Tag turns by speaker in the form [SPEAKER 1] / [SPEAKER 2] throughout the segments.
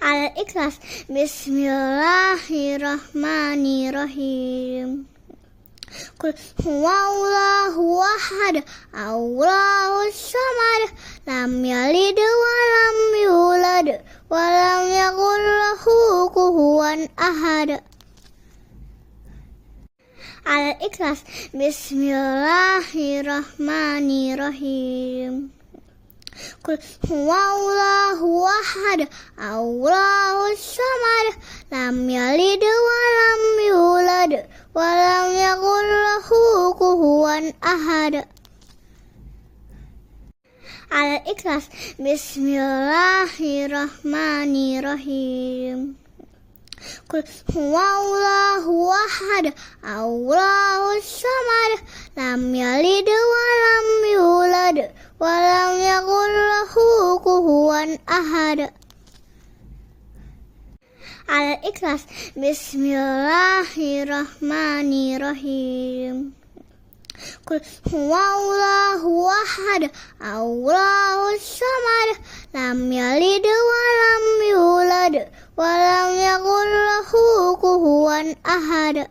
[SPEAKER 1] Al-Ikhlas. Bismillahirrahmanirrahim. Qul huwallahu ahad, Allahus samad, lam yalid wa lam yulad wa lam yakul lahu kufuwan ahad. Al-Ikhlas. Bismillahirrahmanirrahim. Qul huwallahu ahad, Allahus samad, lam yalid wa lam yulad wa lam yakul lahu kufuwan ahad. Al-Ikhlas. Bismillahirrahmanirrahim. Qul huwallahu ahad, Allahus samad, lam yalid wa lam yulad wa lam yakul lahu kufuwan ahad. Al-Ikhlas. Bismillahirrahmanirrahim. Qul huwallahu ahad, Allahus samad, lam yalid wa lam yulad wa lam yakul lahu kufuwan ahad.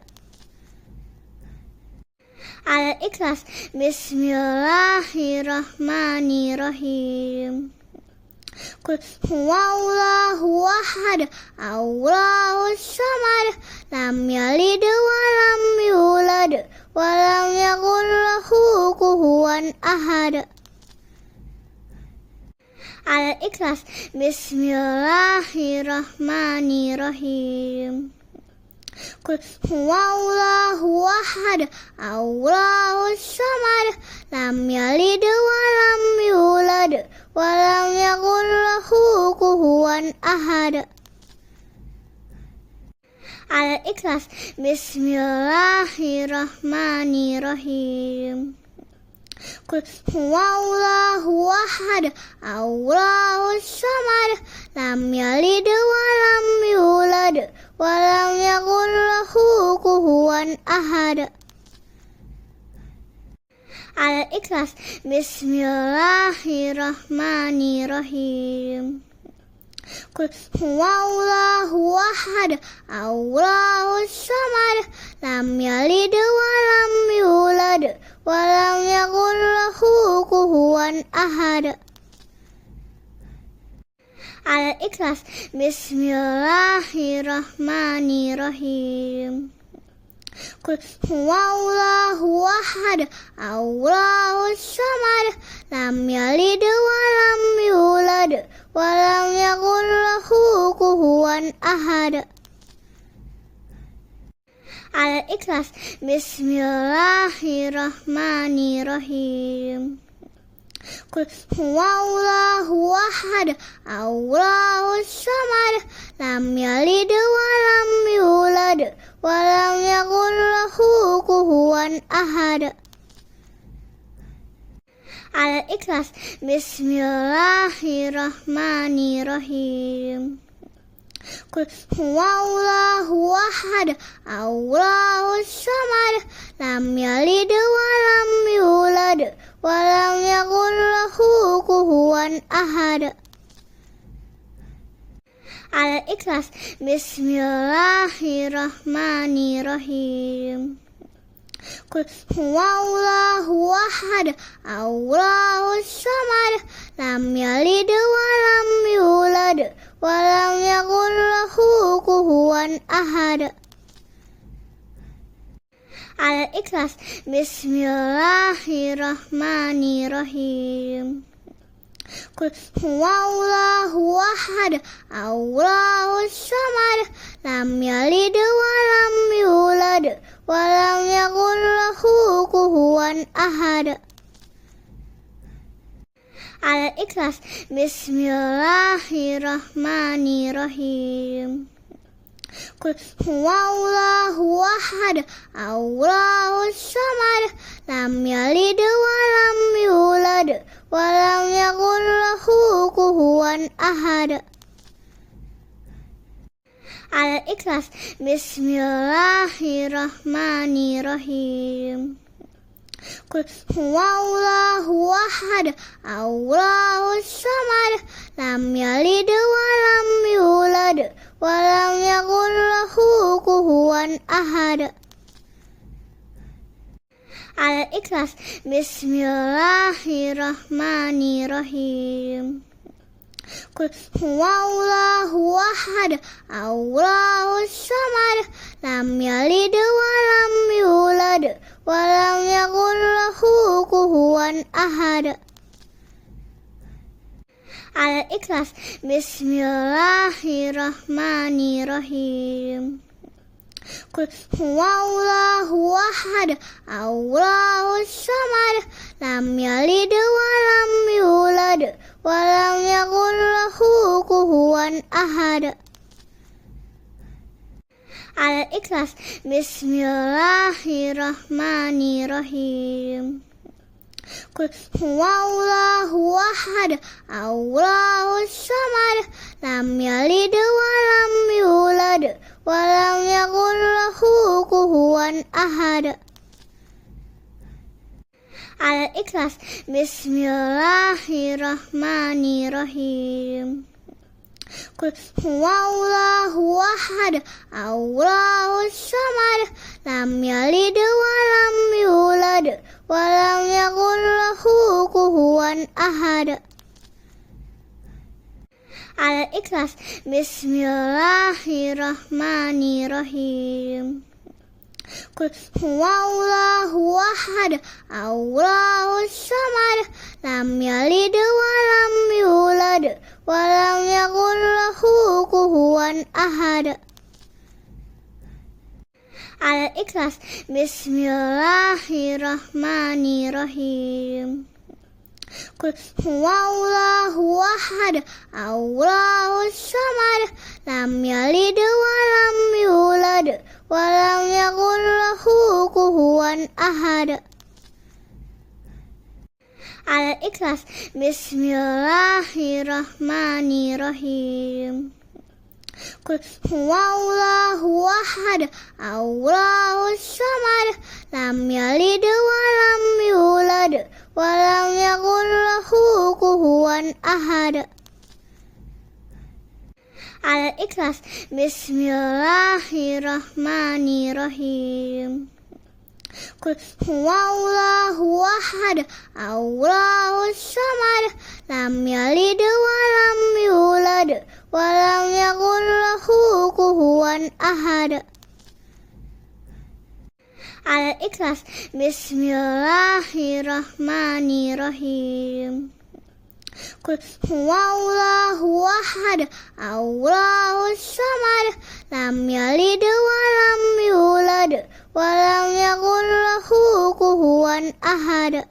[SPEAKER 1] Al-Ikhlas. Bismillahirrahmanirrahim. Qul huwallahu ahad, Allahus samad, lam yalid wa lam yulad wa lam yakul lahu kufuwan ahad. Al-Ikhlas. Bismillahirrahmanirrahim. Qul huwallahu ahad, Allahus samad, lam yalid wa lam yulad wa lam yakul lahu kufuwan ahad. Al-Ikhlas. Bismillahirrahmanirrahim. Qul huwallahu ahad, Allahus samad, lam yalid wa lam yulad wa lam yakul lahu kufuwan ahad. Al-Ikhlas. Bismillahirrahmanirrahim. Qul huwallahu ahad, Allahus samad, lam yalid wa lam yulad wa lam yakul lahu kufuwan ahad. Al-Ikhlas. Bismillahirrahmanirrahim. Qul huwallahu ahad, Allahus samad, lam yalid wa lam yulad wa lam yakul lahu kufuwan ahad. Al-Ikhlas. Bismillahirrahmanirrahim. Qul huwallahu ahad, Allahus samad, lam yalid wa lam yulad wa lam yakul lahu kufuwan ahad. Al-Ikhlas. Bismillahirrahmanirrahim. Qul huwallahu ahad, Allahus samad, lam yalid wa lam yulad wa lam yakul lahu kufuwan ahad. Al-Ikhlas. Bismillahirrahmanirrahim. Qul huwallahu ahad, Allahus samad, lam yalid wa lam yulad wa lam yakul lahu kufuwan ahad. Al-Ikhlas. Bismillahirrahmanirrahim. Qul huwallahu ahad, Allahus samad, lam yalid wa lam yulad wa lam yakul lahu kufuwan ahad. Al-Ikhlas. Bismillahirrahmanirrahim. Qul huwallahu ahad, Allahus samad, lam yalid wa lam yulad wa lam yakul lahu kufuwan ahad. Al-Ikhlas. Bismillahirrahmanirrahim. Qul huwallahu ahad, Allahus samad, lam yalid wa lam yulad ولم يكن له كفوا أحد. Al-Ikhlas. Bismillahirrahmanirrahim. Qul huwallahu ahad, Allahus samad, lam yalid wa lam yulad, wa lam yakul lahu kufuwan ahad. Al-Ikhlas. Bismillahirrahmanirrahim. Qul huwallahu ahad, Allahus samad, lam yalid wa lam yulad, wa lam yakul lahu kufuwan ahad. Al-Ikhlas. Bismillahirrahmanirrahim. Qul huwallahu ahad, Allahus samad, lam yalid wa lam yulad, wa lam yakul lahu kufuwan ahad. Al-Ikhlas. Bismillahirrahmanirrahim. Qul huwallahu ahad, Allahus samad, lam yalid wa lam yulad, wa lam yakul lahu kufuwan ahad. Al-Ikhlas. Bismillahirrahmanirrahim. Qul huwallahu ahad, Allahus samad, lam yalid wa lam yulad, wa lam yakul lahu kufuwan ahad. Al-Ikhlas. Bismillahirrahmanirrahim. Qul huwallahu ahad, Allahus samad, lam yalid wa lam yulad, wa lam yakul lahu kufuwan ahad. Al-Ikhlas. Bismillahirrahmanirrahim. Qul huwallahu ahad, Allahus samad, lam yalid wa lam yulad, wa lam yakul lahu kufuwan ahad. Al-Ikhlas. Bismillahirrahmanirrahim. Qul huwallahu ahad, Allahus samad, lam yalid wa lam yulad, wa lam yakul lahu kufuwan ahad. Al-Ikhlas. Bismillahirrahmanirrahim. Qul huwallahu ahad, Allahus samad, lam yalid wa lam yulad, wa lam yakul lahu kufuwan ahad.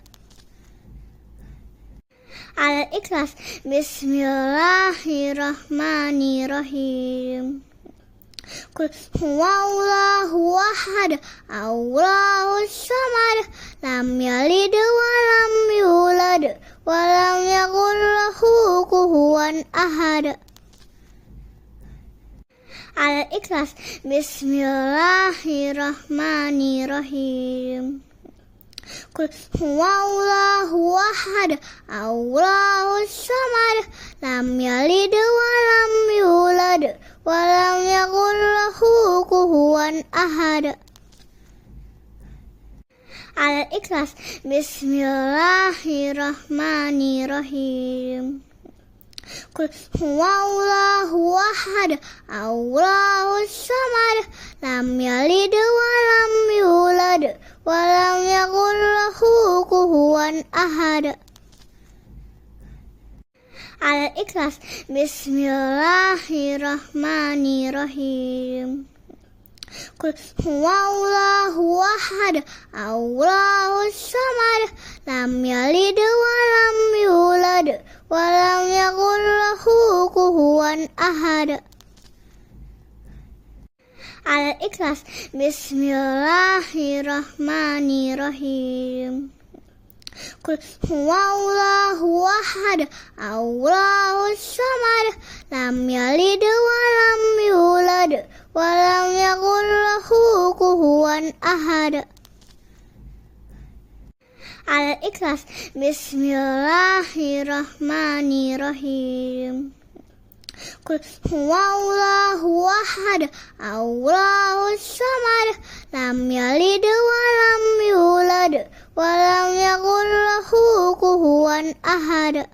[SPEAKER 1] Al-Ikhlas. Bismillahirrahmanirrahim. Qul huwallahu ahad, Allahus samad, lam yalid wa lam yulad, wa lam yakul lahu kufuwan ahad. Al-Ikhlas. Bismillahirrahmanirrahim. Qul huwallahu ahad, Allahus samad, lam yalid wa lam yulad, wa lam yakul lahu kufuwan ahad. Al-Ikhlas. Bismillahirrahmanirrahim. Qul huwallahu ahad, Allahus samad, lam yalid wa lam yulad, wa lam yakul lahu kufuwan ahad. Al-Ikhlas. Bismillahirrahmanirrahim. Qul huwallahu ahad, Allahus samad, lam yalid wa lam yulad, wa lam yakul lahu kufuwan ahad. Al-Ikhlas. Bismillahirrahmanirrahim. Qul huwallahu ahad, Allahus samad, lam yalid wa lam yulad, wa lam yakul lahu kufuwan ahad. Al-Ikhlas. Bismillahirrahmanirrahim. قل هو الله أحد الله الصمد لم يلد ولم يولد ولم يكن له كفوا أحد